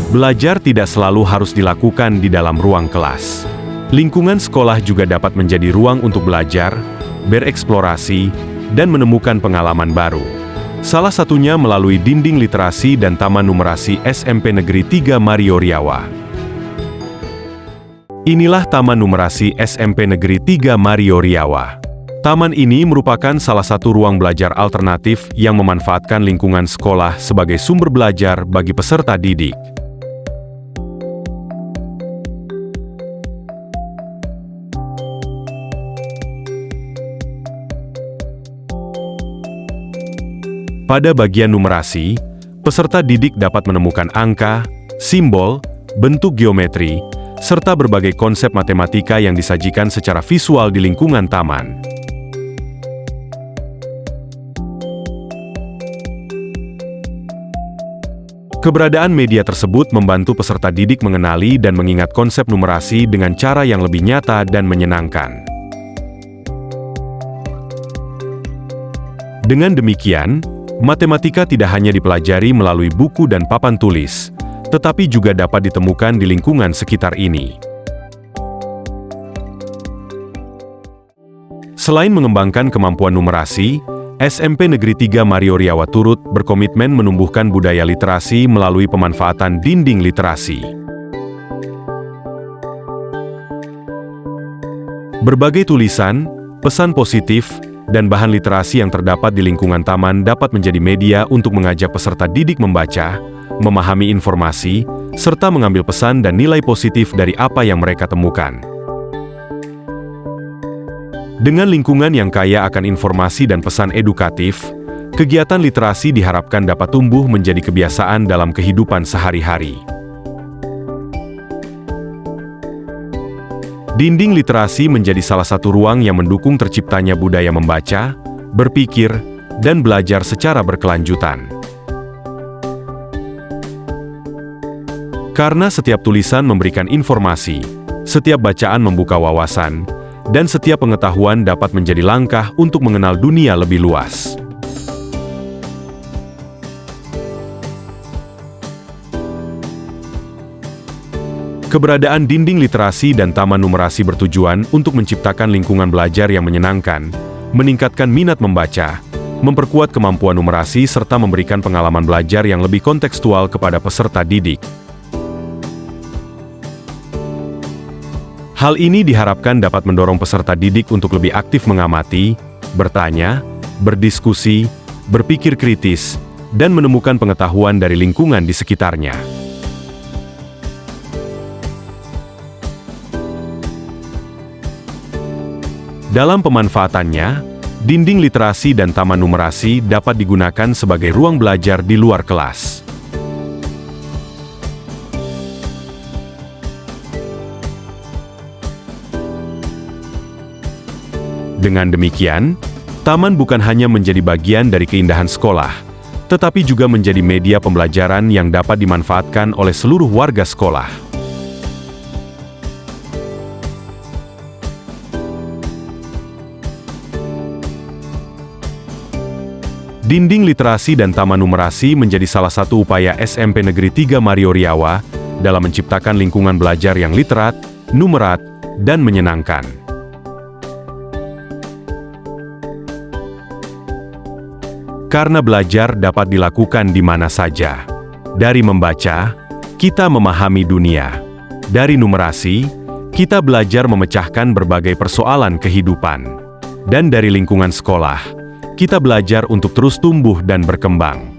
Belajar tidak selalu harus dilakukan di dalam ruang kelas. Lingkungan sekolah juga dapat menjadi ruang untuk belajar, bereksplorasi, dan menemukan pengalaman baru. Salah satunya melalui dinding literasi dan Taman Numerasi SMP Negeri 3 Mario Riawa. Inilah Taman Numerasi SMP Negeri 3 Mario Riawa. Taman ini merupakan salah satu ruang belajar alternatif yang memanfaatkan lingkungan sekolah sebagai sumber belajar bagi peserta didik. Pada bagian numerasi, peserta didik dapat menemukan angka, simbol, bentuk geometri, serta berbagai konsep matematika yang disajikan secara visual di lingkungan taman. Keberadaan media tersebut membantu peserta didik mengenali dan mengingat konsep numerasi dengan cara yang lebih nyata dan menyenangkan. Dengan demikian, matematika tidak hanya dipelajari melalui buku dan papan tulis, tetapi juga dapat ditemukan di lingkungan sekitar ini. Selain mengembangkan kemampuan numerasi, SMP Negeri 3 Mario Riawa turut berkomitmen menumbuhkan budaya literasi melalui pemanfaatan dinding literasi. Berbagai tulisan, pesan positif, dan bahan literasi yang terdapat di lingkungan taman dapat menjadi media untuk mengajak peserta didik membaca, memahami informasi, serta mengambil pesan dan nilai positif dari apa yang mereka temukan. Dengan lingkungan yang kaya akan informasi dan pesan edukatif, kegiatan literasi diharapkan dapat tumbuh menjadi kebiasaan dalam kehidupan sehari-hari. Dinding literasi menjadi salah satu ruang yang mendukung terciptanya budaya membaca, berpikir, dan belajar secara berkelanjutan. Karena setiap tulisan memberikan informasi, setiap bacaan membuka wawasan, dan setiap pengetahuan dapat menjadi langkah untuk mengenal dunia lebih luas. Keberadaan dinding literasi dan taman numerasi bertujuan untuk menciptakan lingkungan belajar yang menyenangkan, meningkatkan minat membaca, memperkuat kemampuan numerasi serta memberikan pengalaman belajar yang lebih kontekstual kepada peserta didik. Hal ini diharapkan dapat mendorong peserta didik untuk lebih aktif mengamati, bertanya, berdiskusi, berpikir kritis, dan menemukan pengetahuan dari lingkungan di sekitarnya. Dalam pemanfaatannya, dinding literasi dan taman numerasi dapat digunakan sebagai ruang belajar di luar kelas. Dengan demikian, taman bukan hanya menjadi bagian dari keindahan sekolah, tetapi juga menjadi media pembelajaran yang dapat dimanfaatkan oleh seluruh warga sekolah. Dinding literasi dan taman numerasi menjadi salah satu upaya SMP Negeri 3 Mario Riawa dalam menciptakan lingkungan belajar yang literat, numerat, dan menyenangkan. Karena belajar dapat dilakukan di mana saja. Dari membaca, kita memahami dunia. Dari numerasi, kita belajar memecahkan berbagai persoalan kehidupan. Dan dari lingkungan sekolah, kita belajar untuk terus tumbuh dan berkembang.